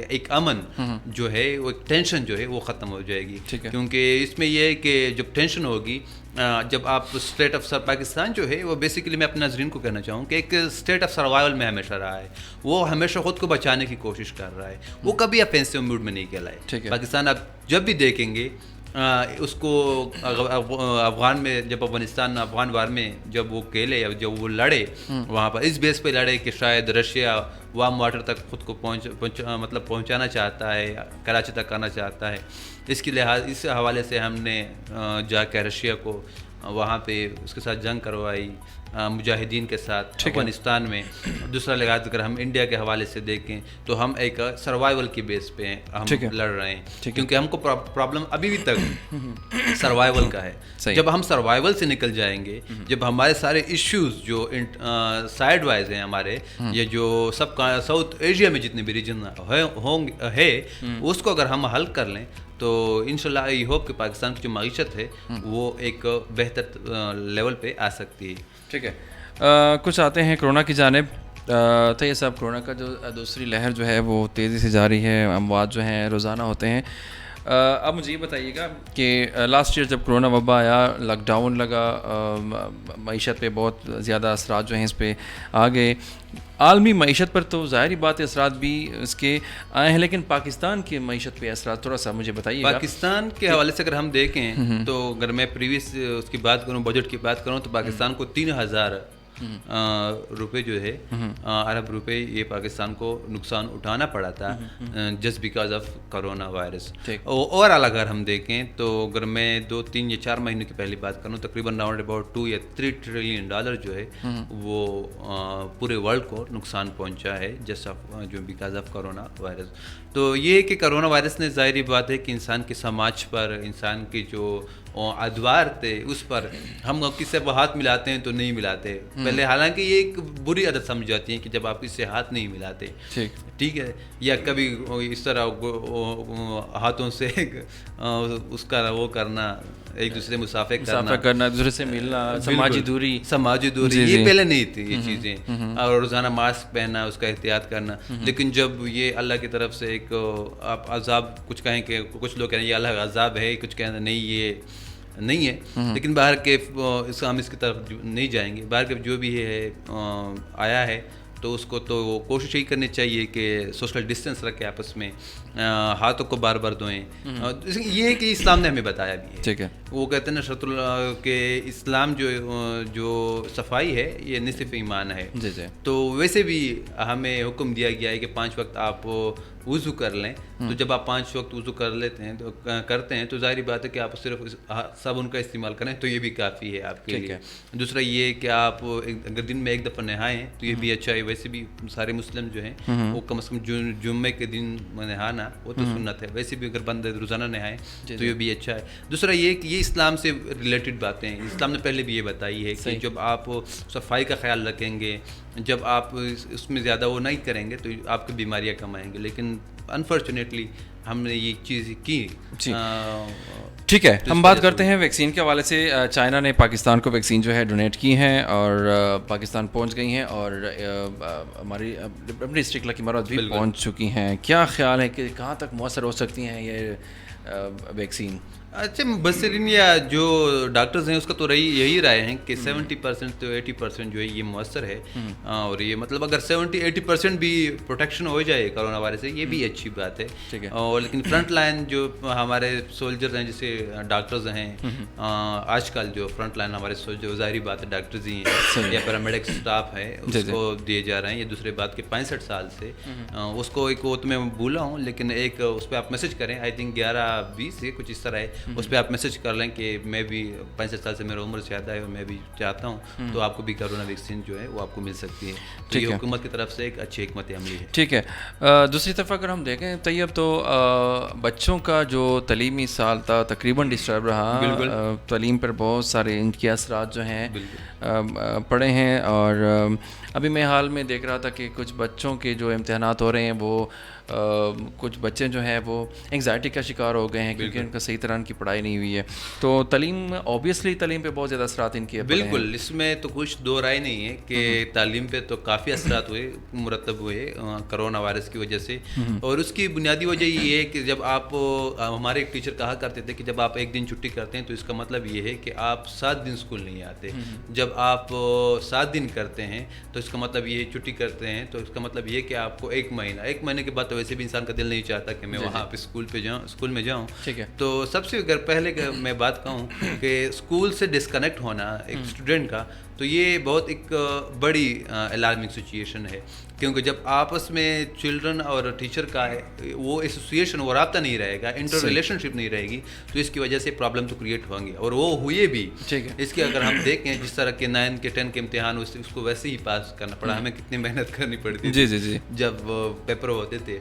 ایک امن جو ہے وہ ٹینشن جو ہے وہ ختم ہو جائے گی. کیونکہ اس میں یہ ہے کہ جب ٹینشن ہوگی, جب آپ اسٹیٹ آف پاکستان جو ہے وہ بیسیکلی میں اپنے ناظرین کو کہنا چاہوں کہ ایک اسٹیٹ آف سروائیول میں ہمیشہ رہا ہے. وہ ہمیشہ خود کو بچانے کی کوشش کر رہا ہے, وہ کبھی افینسو موڈ میں نہیں کہلائے. پاکستان آپ جب بھی دیکھیں گے اس کو افغان میں, جب افغان وار میں جب وہ کھیلے, جب وہ لڑے وہاں پر اس بیس پہ لڑے کہ شاید رشیا وارم واٹر تک خود کو پہنچانا چاہتا ہے, کراچی تک آنا چاہتا ہے. اس حوالے سے ہم نے جا کے رشیا کو وہاں پہ اس کے ساتھ جنگ کروائی مجاہدین کے ساتھ افغانستان میں. دوسرا لحاظ اگر ہم انڈیا کے حوالے سے دیکھیں تو ہم ایک سروائیول کی بیس پہ ہم لڑ رہے ہیں, کیونکہ ہم کو پرابلم ابھی بھی تک سروائیول کا ہے. جب ہم سروائیول سے نکل جائیں گے, جب ہمارے سارے ایشوز جو سائڈ وائز ہیں ہمارے, یہ جو ساؤتھ ایشیا میں جتنے بھی ریجن ہے اس کو اگر ہم حل کر لیں تو انشاءاللہ آئی ہوپ کہ پاکستان کی جو معیشت ہے وہ ایک بہتر لیول پہ آ سکتی ہے. ٹھیک ہے, کچھ آتے ہیں کرونا کی جانب. طیب صاحب, کرونا کا جو دوسری لہر جو ہے وہ تیزی سے جاری ہے, اموات جو ہیں روزانہ ہوتے ہیں. اب مجھے یہ بتائیے گا کہ لاسٹ ایئر جب کرونا وبا آیا, لاک ڈاؤن لگا, معیشت پہ بہت زیادہ اثرات جو ہیں اس پہ آ گئے. عالمی معیشت پر تو ظاہری بات اثرات بھی اس کے آئے ہیں, لیکن پاکستان کی معیشت پہ اثرات تھوڑا سا مجھے بتائیے گا. پاکستان کے حوالے سے اگر ہم دیکھیں تو اگر میں پریویس اس کی بات کروں, بجٹ کی بات کروں, تو پاکستان کو 3000 روپے جو ہے ارب روپے یہ پاکستان کو نقصان اٹھانا پڑا تھا just because of corona virus. Over all اگر ہم دیکھیں تو اگر میں 2, 3 یا 4 مہینوں کی پہلی بات کروں, تقریباً راؤنڈ اباؤٹ 2 یا 3 ٹریلین ڈالر جو ہے وہ پورے ورلڈ کو نقصان پہنچا ہے جسٹ جو بیکاز آف کرونا وائرس. تو یہ کہ کرونا وائرس نے ظاہری بات ہے کہ انسان کے سماج پر, انسان کے جو ادوار تھے اس پر ہم کسی سے ہاتھ ملاتے ہیں تو نہیں ملاتے پہلے, حالانکہ یہ ایک بری عادت سمجھ جاتی ہے کہ جب آپ اس سے ہاتھ نہیں ملاتے, ٹھیک ہے, یا کبھی اس طرح ہاتھوں سے اس کا وہ کرنا, ایک دوسرے مسافہ کرنا, ایک دوسرے سے ملنا, سماجی دوری, یہ پہلے نہیں تھی یہ چیزیں, اور روزانہ ماسک پہننا, اس کا احتیاط کرنا. لیکن جب یہ اللہ کی طرف سے ایک آپ عذاب, کچھ کہیں کہ کچھ لوگ کہیں یہ اللہ کا عذاب ہے, کچھ کہیں نہیں یہ نہیں ہے, لیکن باہر کے ہم اس کی طرف نہیں جائیں گے. باہر کے جو بھی ہے آیا ہے تو اس کو تو کوشش یہی کرنی چاہیے کہ سوشل ڈسٹینس رکھے, آپس میں ہاتھوں کو بار بار دھوئیں. یہ ہے کہ اسلام نے ہمیں بتایا بھی ہے. ٹھیک ہے, وہ کہتے ہیں نا شرط اللہ کہ اسلام جو صفائی ہے یہ نصف ایمان ہے. تو ویسے بھی ہمیں حکم دیا گیا ہے کہ 5 وقت آپ وضو کر لیں. تو جب آپ 5 وقت وضو کر لیتے ہیں تو کرتے ہیں تو ظاہری بات ہے کہ آپ صرف صابن کا استعمال کریں تو یہ بھی کافی ہے آپ کے لیے. دوسرا یہ کہ آپ اگر دن میں 1 دفعہ نہائیں تو یہ بھی اچھا ہے. ویسے بھی سارے مسلم جو ہیں وہ کم از کم جمعے کے دن نہانا وہ تو سنت ہے. ویسے بھی اگر بندے روزانہ نہائیں تو یہ بھی اچھا ہے. دوسرا یہ کہ یہ اسلام سے ریلیٹڈ باتیں ہیں, اسلام نے پہلے بھی یہ بتائی ہے کہ جب آپ صفائی کا خیال رکھیں گے, جب آپ اس میں زیادہ وہ نہیں کریں گے تو آپ کی بیماریاں کم آئیں گے. لیکن انفارچونیٹلی ہم نے یہ چیز کی. ٹھیک ہے, ہم بات کرتے ہیں ویکسین کے حوالے سے. چائنا نے پاکستان کو ویکسین جو ہے ڈونیٹ کی ہیں اور پاکستان پہنچ گئی ہیں, اور ہماری ڈسٹرکٹ لکی مرود بھی پہنچ چکی ہیں. کیا خیال ہے کہ کہاں تک مؤثر ہو سکتی ہیں یہ ویکسین؟ اچھا, مبصرین یا جو ڈاکٹرز ہیں اس کا تو یہی رائے ہیں کہ 70% تو 80% جو ہے یہ مؤثر ہے. اور یہ مطلب اگر 70-80% بھی پروٹیکشن ہو جائے کرونا وائرس سے یہ بھی اچھی بات ہے. اور لیکن فرنٹ لائن جو ہمارے سولجرز ہیں جیسے ڈاکٹرز ہیں, آج کل جو فرنٹ لائن ہمارے سولجر ظاہری بات ہے ڈاکٹرز ہی ہیں یا پیرامیڈک اسٹاف ہے, اس کو دیے جا رہے ہیں. یہ دوسرے بات کہ 65 سال سے اس کو ایک وہ تو میں بھولا ہوں, لیکن ایک اس پہ آپ میسج کریں, آئی تھنک 11-20 ہے کچھ اس طرح ہے, اس پہ آپ میسج کر لیں کہ میں بھی 65 سال سے میرا عمر زیادہ ہے اور میں بھی چاہتا ہوں, تو آپ کو بھی کرونا ویکسین جو ہے وہ آپ کو مل سکتی ہے. تو یہ حکومت کی طرف سے ایک اچھی حکمت عملی ہے. ٹھیک ہے, دوسری طرف اگر ہم دیکھیں طیب تو بچوں کا جو تعلیمی سال تھا تقریباً ڈسٹرب رہا. تعلیم پر بہت سارے ان کے اثرات جو ہیں پڑے ہیں, اور ابھی میں حال میں دیکھ رہا تھا کہ کچھ بچوں کے جو امتحانات ہو رہے ہیں وہ کچھ بچے جو ہیں وہ انگزائٹی کا شکار ہو گئے ہیں کیونکہ ان کا صحیح طرح ان کی پڑھائی نہیں ہوئی ہے. تو تعلیم اوبیسلی تعلیم پہ بہت زیادہ اثرات ان کے بالکل, اس میں تو کچھ دو رائے نہیں ہے کہ تعلیم پہ تو کافی اثرات ہوئے, مرتب ہوئے کرونا وائرس کی وجہ سے. اور اس کی بنیادی وجہ یہ ہے کہ جب آپ, ہمارے ایک ٹیچر کہا کرتے تھے کہ جب آپ ایک دن چھٹی کرتے ہیں تو اس کا مطلب یہ ہے کہ آپ 7 دن اسکول نہیں آتے. جب آپ 7 دن کرتے ہیں تو اس کا مطلب یہ چھٹی کرتے ہیں تو اس کا مطلب یہ کہ آپ کو 1 مہینے کے بعد تو ویسے بھی انسان کا دل نہیں چاہتا کہ میں وہاں پہ اسکول میں جاؤں. تو سب سے اگر پہلے میں بات کہوں کہ اسکول سے ڈسکنیکٹ ہونا ایک اسٹوڈنٹ کا, تو یہ بہت ایک بڑی الارمنگ سچویشن ہے, کیونکہ جب آپس میں چلڈرن اور ٹیچر کا وہ ایسوسیشن, وہ رابطہ نہیں رہے گا, انٹر ریلیشن شپ نہیں رہے گی, تو اس کی وجہ سے پرابلم تو کریٹ ہوں گے, اور وہ ہوئے بھی. اس کے اگر ہم دیکھیں جس طرح کے 9 کے 10 کے امتحان اس کو ویسے ہی پاس کرنا پڑا, ہمیں کتنی محنت کرنی پڑتی تھی جب پیپر ہوتے تھے,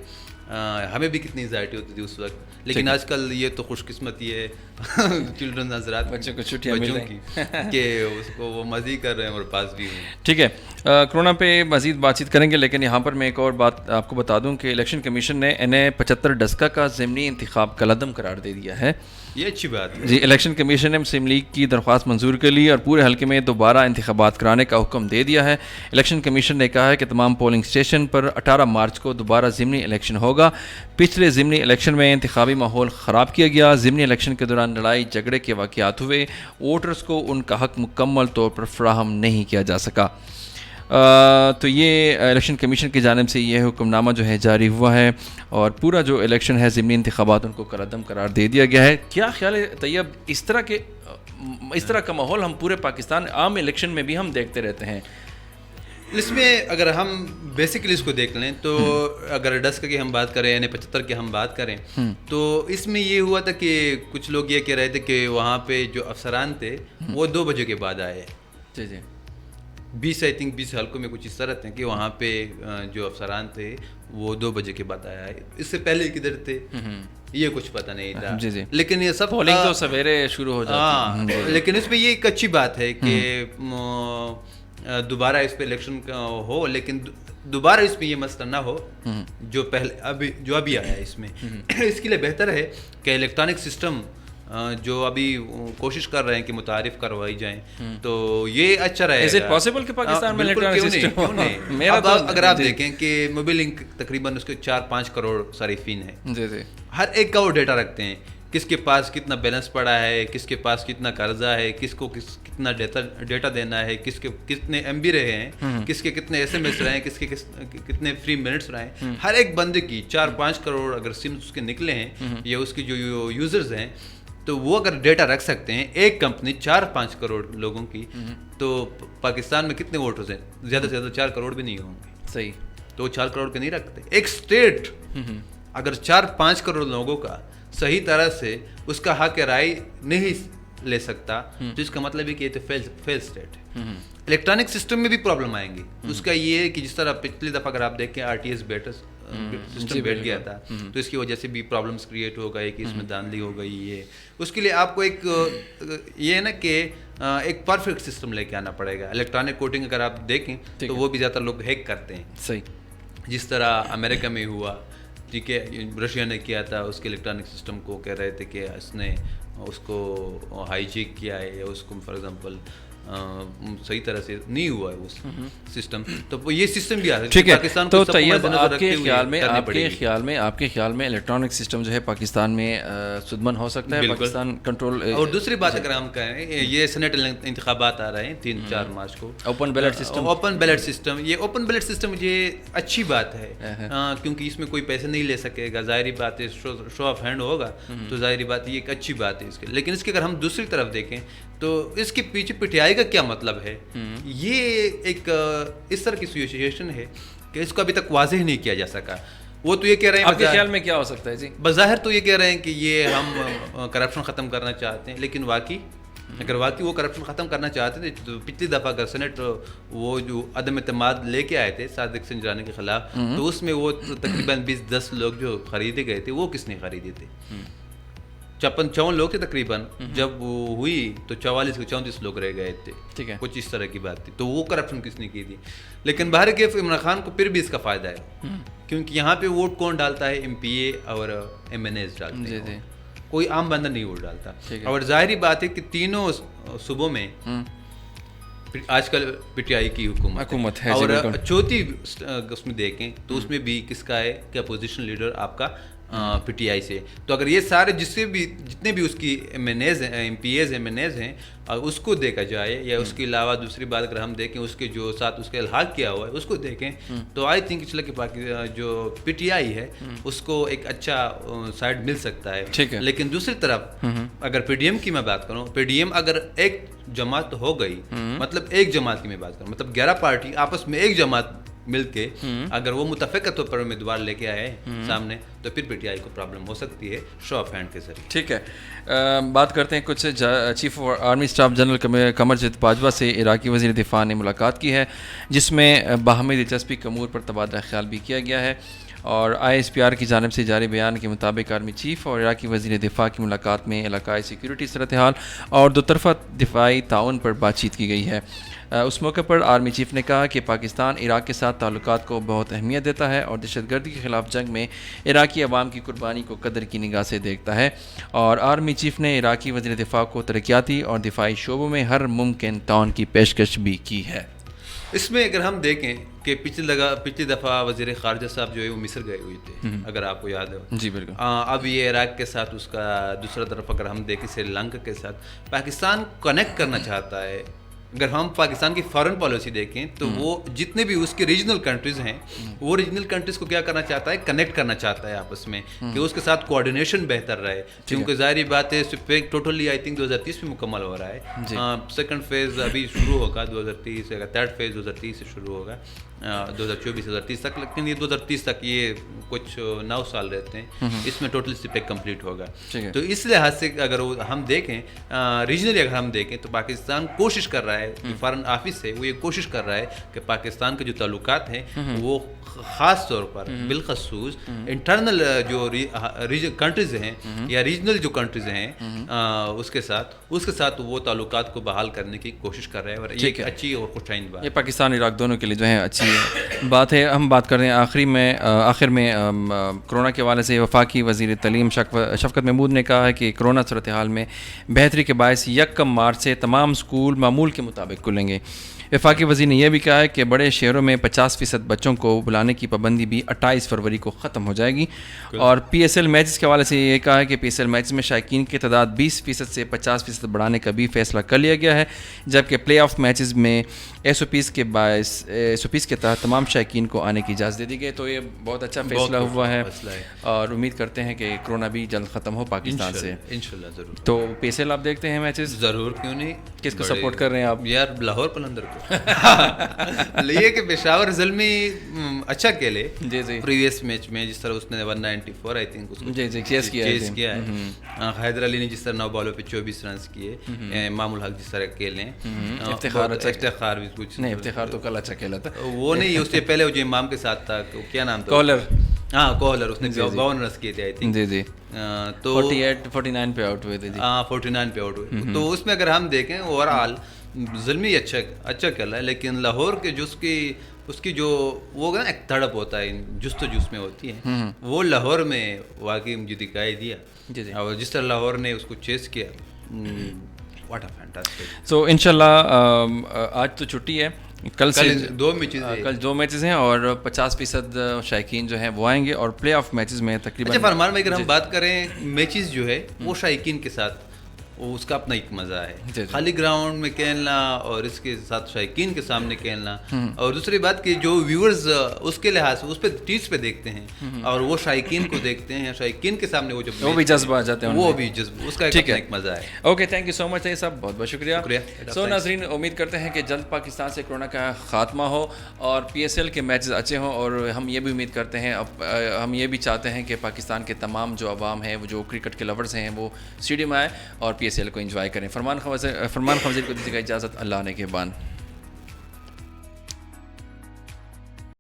ہمیں بھی کتنی انزائٹی ہوتی تھی اس وقت. لیکن آج کل یہ تو خوش قسمتی ہے چلڈرن حضرات بچوں کو چھٹیاں مل رہی ہیں کہ اس کو وہ مزے کر رہے ہیں اور پاس بھی ہوئے. ٹھیک ہے, کرونا پہ مزید بات چیت کریں گے, لیکن یہاں پر میں ایک اور بات آپ کو بتا دوں کہ الیکشن کمیشن نے انہیں 75 ڈسکا کا ضمنی انتخاب کالعدم قرار دے دیا ہے. یہ اچھی بات ہے جی. الیکشن کمیشن نے مسلم لیگ کی درخواست منظور کر لی اور پورے حلقے میں دوبارہ انتخابات کرانے کا حکم دے دیا ہے. الیکشن کمیشن نے کہا ہے کہ تمام پولنگ اسٹیشن پر 18 مارچ کو دوبارہ ضمنی الیکشن ہوگا. پچھلے ضمنی الیکشن میں انتخابی ماحول خراب کیا گیا. ضمنی الیکشن کے دوران لڑائی جھگڑے کے واقعات ہوئے. ووٹرز کو ان کا حق مکمل طور پر فراہم نہیں کیا جا سکا. تو یہ الیکشن کمیشن کی جانب سے یہ حکم نامہ جو ہے جاری ہوا ہے, اور پورا جو الیکشن ہے ضمنی انتخابات ان کو کالعدم قرار دے دیا گیا ہے. کیا خیال ہے طیب, اس طرح کا ماحول ہم پورے پاکستان عام الیکشن میں بھی ہم دیکھتے رہتے ہیں؟ اس میں اگر ہم بیسیکلی اس کو دیکھ لیں تو اگر ڈسک کی ہم بات کریں یعنی 75 کی ہم بات کریں تو اس میں یہ ہوا تھا کہ کچھ لوگ یہ کہہ رہے تھے کہ وہاں پہ جو افسران تھے وہ 2 بجے کے بعد آئے. 20 حلقوں میں کچھ اس طرح تھے کہ وہاں پہ جو افسران تھے وہ 2 بجے کے بعد آیا. اس سے پہلے کدھر تھے یہ کچھ پتہ نہیں تھا. لیکن یہ سب پولنگ تو سویرے شروع ہو جاتی ہے. لیکن اس میں یہ ایک اچھی بات ہے کہ دوبارہ اس پہ الیکشن ہو, لیکن دوبارہ اس میں یہ مسئلہ نہ ہو جو پہلے جو ابھی آیا ہے. اس میں اس کے لیے بہتر ہے کہ الیکٹرانک سسٹم جو ابھی کوشش کر رہے ہیں کہ متعارف کروائی جائیں تو یہ اچھا رہے گا. Is it possible کہ پاکستان میں الیکٹرانک سسٹم کیوں نہیں؟ اب اگر آپ دیکھیں کہ موبائل لنک تقریباً اس کے 4-5 کروڑ صارفین ہیں, ہر ایک کا وہ ڈیٹا رکھتے ہیں, کس کے پاس کتنا بیلنس پڑا ہے, کس کے پاس کتنا قرضہ ہے, کس کو کتنا ڈیٹا دینا ہے, کس کے کتنے ایم بی رہے ہیں, کس کے کتنے ایس ایم ایس رہے ہیں, کس کے کتنے فری منٹس رہے ہیں. ہر ایک بندے کی 4-5 کروڑ اگر سمس اس کے نکلے ہیں یا اس کی جو یوزرز ہیں, تو وہ اگر ڈیٹا رکھ سکتے ہیں ایک کمپنی 4-5 کروڑ لوگوں کی, تو پاکستان میں کتنے ووٹرز ہیں؟ زیادہ سے زیادہ 4 کروڑ بھی نہیں ہوں گے. صحیح. تو وہ 4 کروڑ کے نہیں رکھتے. ایک اسٹیٹ اگر 4-5 کروڑ لوگوں کا صحیح طرح سے اس کا حق رائے نہیں لے سکتا تو اس کا مطلب ہے کہ یہ تو فیل اسٹیٹ ہے. الیکٹرانک سسٹم میں بھی پرابلم آئیں گی. اس کا یہ ہے کہ جس طرح پچھلی دفعہ اگر آپ دیکھیں RTS سسٹم بیٹھ گیا تھا تو اس کی وجہ سے بھی پرابلمس کریٹ ہو گئے کہ اس میں دھاندلی ہو گئی ہے. اس کے لیے آپ کو ایک یہ ہے نا کہ ایک پرفیکٹ سسٹم لے کے آنا پڑے گا. الیکٹرانک ووٹنگ اگر آپ دیکھیں تو وہ بھی زیادہ تر لوگ ہیک کرتے ہیں. صحیح. جس طرح امریکہ میں ہوا, ٹھیک ہے, رشیا نے کیا تھا, اس کے الیکٹرانک سسٹم کو کہہ رہے تھے کہ اس نے اس کو ہائیجیک کیا ہے یا اس کو فار ایگزامپل صحیح طرح سے نہیں ہوا ہے وہ سسٹم. تو یہ سسٹم بھی آ رہا ہے پاکستان کو. تو طیب آپ کے خیال میں الیکٹرانک سسٹم جو ہے پاکستان میں سودمند ہو سکتا ہے؟ پاکستان کنٹرول. اور دوسری بات اگر ہم کہیں یہ سینیٹ انتخابات آ رہے ہیں 3-4 مارچ کو. Open ballot system. یہ اوپن بیلٹ سسٹم یہ اچھی بات ہے کیونکہ اس میں کوئی پیسے نہیں لے سکے گا. ظاہری بات ہے شو آف ہینڈ ہوگا تو ظاہری بات یہ ایک اچھی بات ہے اس کے. لیکن اس کے اگر ہم دوسری طرف دیکھیں تو اس کے پیچھے پٹیائی کا کیا مطلب ہے؟ یہ ایک اس طرح کی سچویشن ہے کہ اس کو ابھی تک واضح نہیں کیا جا سکا. وہ تو یہ کہہ رہے ہیں, آپ کے خیال میں کیا ہو سکتا ہے جی؟ بظاہر تو یہ کہہ رہے ہیں کہ یہ ہم کرپشن ختم کرنا چاہتے ہیں, لیکن اگر واقعی وہ کرپشن ختم کرنا چاہتے تھے تو پچھلی دفعہ اگر سینٹ وہ جو عدم اعتماد لے کے آئے تھے صادق سنجرانی کے خلاف, تو اس میں وہ تقریباً 20-10 لوگ جو خریدے گئے تھے وہ کس نے خریدے تھے؟ 54 لوگ تھے تقریباً، جب وہ ہوئی تو 44 کے 34 لوگ رہ گئے تھے. ٹھیک ہے. کچھ اس طرح کی بات تھی. تو وہ کرپشن کس نے کی تھی؟ لیکن باہر کے عمران خان کو پھر بھی اس کا فائدہ ہے، کیونکہ یہاں پہ ووٹ کون ڈالتا ہے؟ MPA اور MNAs ڈالتے ہیں. کوئی عام بندہ نہیں ووٹ ڈالتا. اور ظاہری بات ہے کہ تینوں صوبوں میں آج کل PTI کی حکومت ہے. اور چوتھی اس میں دیکھیں تو اس میں بھی کس کا ہے کہ اپوزیشن لیڈر آپ کا PTI سے. تو اگر یہ سارے جتنے بھی اس کی MNAs ہیں، MPAs MNAs ہیں، اس کو دیکھا جائے، یا اس کے علاوہ دوسری بات اگر ہم دیکھیں اس کے جو ساتھ اس کا الحاق کیا ہوا ہے اس کو دیکھیں، تو آئی تھنک چلا کہ جو PTI ہے اس کو ایک اچھا سائڈ مل سکتا ہے. لیکن دوسری طرف اگر PDM کی میں بات کروں، PDM اگر ایک جماعت ہو گئی، مطلب ایک جماعت کی میں بات کروں، مطلب 11 پارٹی آپس میں ایک جماعت مل کے اگر وہ متفقہ طور پر امیدوار لے کے آئے سامنے، تو پھر PTI کو پرابلم ہو سکتی ہے شو آف ہینڈ کے ذریعے. ٹھیک ہے. بات کرتے ہیں کچھ chief army staff general Qamar Javed Bajwa سے عراقی وزیر دفاع نے ملاقات کی ہے، جس میں باہمی دلچسپی کے امور پر تبادلہ خیال بھی کیا گیا ہے. اور ISPR کی جانب سے جاری بیان کے مطابق آرمی چیف اور عراقی وزیر دفاع کی ملاقات میں علاقائی سیکیورٹی صورتحال اور دو طرفہ دفاعی تعاون پر بات چیت کی گئی ہے. اس موقع پر آرمی چیف نے کہا کہ پاکستان عراق کے ساتھ تعلقات کو بہت اہمیت دیتا ہے اور دہشت گردی کے خلاف جنگ میں عراقی عوام کی قربانی کو قدر کی نگاہ سے دیکھتا ہے. اور آرمی چیف نے عراقی وزیر دفاع کو ترقیاتی اور دفاعی شعبوں میں ہر ممکن تعاون کی پیشکش بھی کی ہے. اس میں اگر ہم دیکھیں کہ پچھلی دفعہ وزیر خارجہ صاحب جو ہے وہ مصر گئے ہوئے تھے، اگر آپ کو یاد ہو. جی بالکل. اب یہ عراق کے ساتھ اس کا دوسرا طرف اگر ہم دیکھیں سری لنکا کے ساتھ پاکستان کنیکٹ کرنا چاہتا ہے. اگر ہم پاکستان کی فارن پالیسی دیکھیں تو وہ جتنے بھی اس کے ریجنل کنٹریز ہیں، وہ ریجنل کنٹریز کو کیا کرنا چاہتا ہے؟ کنیکٹ کرنا چاہتا ہے آپس میں، کہ اس کے ساتھ کوآرڈینیشن بہتر رہے. کیونکہ ظاہری بات ہے ٹوٹلی آئی تھنک 2030 میں مکمل ہو رہا ہے. سیکنڈ فیز ابھی شروع ہوگا 2030 سے، تھرڈ فیز 2030 سے شروع ہوگا 2024-2030 تک. لیکن یہ 2030 تک یہ کچھ 9 سال رہتے ہیں، اس میں ٹوٹل سپیک کمپلیٹ ہوگا. تو اس لحاظ سے اگر ہم دیکھیں ریجنلی، اگر ہم دیکھیں تو پاکستان کوشش کر رہا ہے، فارن آفس ہے وہ یہ کوشش کر رہا ہے کہ پاکستان کے جو تعلقات ہیں وہ خاص طور پر بالخصوص انٹرنل جو کنٹریز ہیں یا ریجنل جو کنٹریز ہیں اس کے ساتھ وہ تعلقات کو بحال کرنے کی کوشش کر رہے ہیں. اور یہ ایک اچھی اور خوشائند بات، یہ پاکستان عراق دونوں کے لیے جو ہے اچھی بات ہے. ہم بات کر رہے ہیں آخر میں کرونا کے حوالے سے وفاقی وزیر تعلیم شفقت محمود نے کہا ہے کہ کرونا صورتحال میں بہتری کے باعث 1 مارچ سے تمام اسکول معمول کے مطابق کھلیں گے. وفاقی وزیر نے یہ بھی کہا ہے کہ بڑے شہروں میں 50% بچوں کو بلانے کی پابندی بھی 28 فروری کو ختم ہو جائے گی. اور PSL میچز کے حوالے سے یہ کہا ہے کہ PSL میچز میں شائقین کی تعداد 20% سے 50% بڑھانے کا بھی فیصلہ کر لیا گیا ہے، جبکہ پلے آف میچز میں SOPs کے تحت تمام شائقین کو آنے کی اجازت دے دی گئی. تو یہ بہت اچھا فیصلہ ہوا ہے اور امید کرتے ہیں کہ کرونا بھی جلد ختم ہو پاکستان سے انشاءاللہ. ضرور. تو PSL آپ دیکھتے ہیں میچز؟ ضرور، کیوں نہیں. کس کو سپورٹ کر رہے ہیں آپ؟ یار لاہور قلندر کو. لیے کہ پشاور زلمی اچھا کھیلے پریویس میچ میں، جس طرح اس نے 194 آئی تھنک اس کو چیز کیا ہے. حیدر علی نے جس طرح 9 بالوں پہ 24 رنز کیے، امام الحق جس طرح کھیلے. افتخار بھی کچھ نہیں، افتخار تو کل اچھا کھیلا تھا. وہ نہیں، اس سے پہلے جو امام کے ساتھ تھا کیا نام تھا؟ کولر. اس نے 52 رنز کیے تھے آئی تھنک. جی تو 49 پہ آؤٹ ہوئے تھے. 49 پہ آؤٹ ہوئے. تو اس میں اگر ہم دیکھیں اوور آل زلمی اچھا کھیلا ہے. لیکن لاہور کے جو اس کی جو وہ نا ایک تڑپ ہوتا ہے جس میں ہوتی ہے، وہ لاہور میں واقعی مجھے دکھائی دیا. اور جس طرح لاہور نے اس کو چیز کیا، واٹ اے فینٹاسٹک. سو انشاءاللہ آج تو چھٹی ہے، کل 2 میچز ہیں اور 50% شائقین جو ہیں وہ آئیں گے. اور پلے آف میچز میں تقریباً اچھا فرمان بھائی، اگر ہم بات کریں میچز جو ہے وہ شائقین کے ساتھ اس کا اپنا ایک مزہ ہے. خالی گراؤنڈ میں کھیلنا اور اس کے ساتھ شائقین کے سامنے کھیلنا، اور دوسری بات کہ جو ویورز اس کے لحاظ سے اس پہ ٹیز پہ دیکھتے ہیں اور وہ شائقین کو دیکھتے ہیں، شائقین کے سامنے وہ جب وہ بھی جذبہ آ جاتے ہیں، وہ بھی جذبہ، اس کا ایک مزہ ہے. اوکے، تھینک یو سو مچ صاحب، بہت بہت شکریہ. سو ناظرین، امید کرتے ہیں کہ جلد پاکستان سے کرونا کا خاتمہ ہو اور PSL کے میچز اچھے ہوں. اور ہم یہ بھی امید کرتے ہیں، ہم یہ بھی چاہتے ہیں کہ پاکستان کے تمام جو عوام ہیں، وہ جو کرکٹ کے لورز ہیں، وہ اسٹیڈیم آئے اور PSL کو انجوائے کریں. فرمان خوازیر کو دیجیے گا اجازت. اللہ نے کے بان.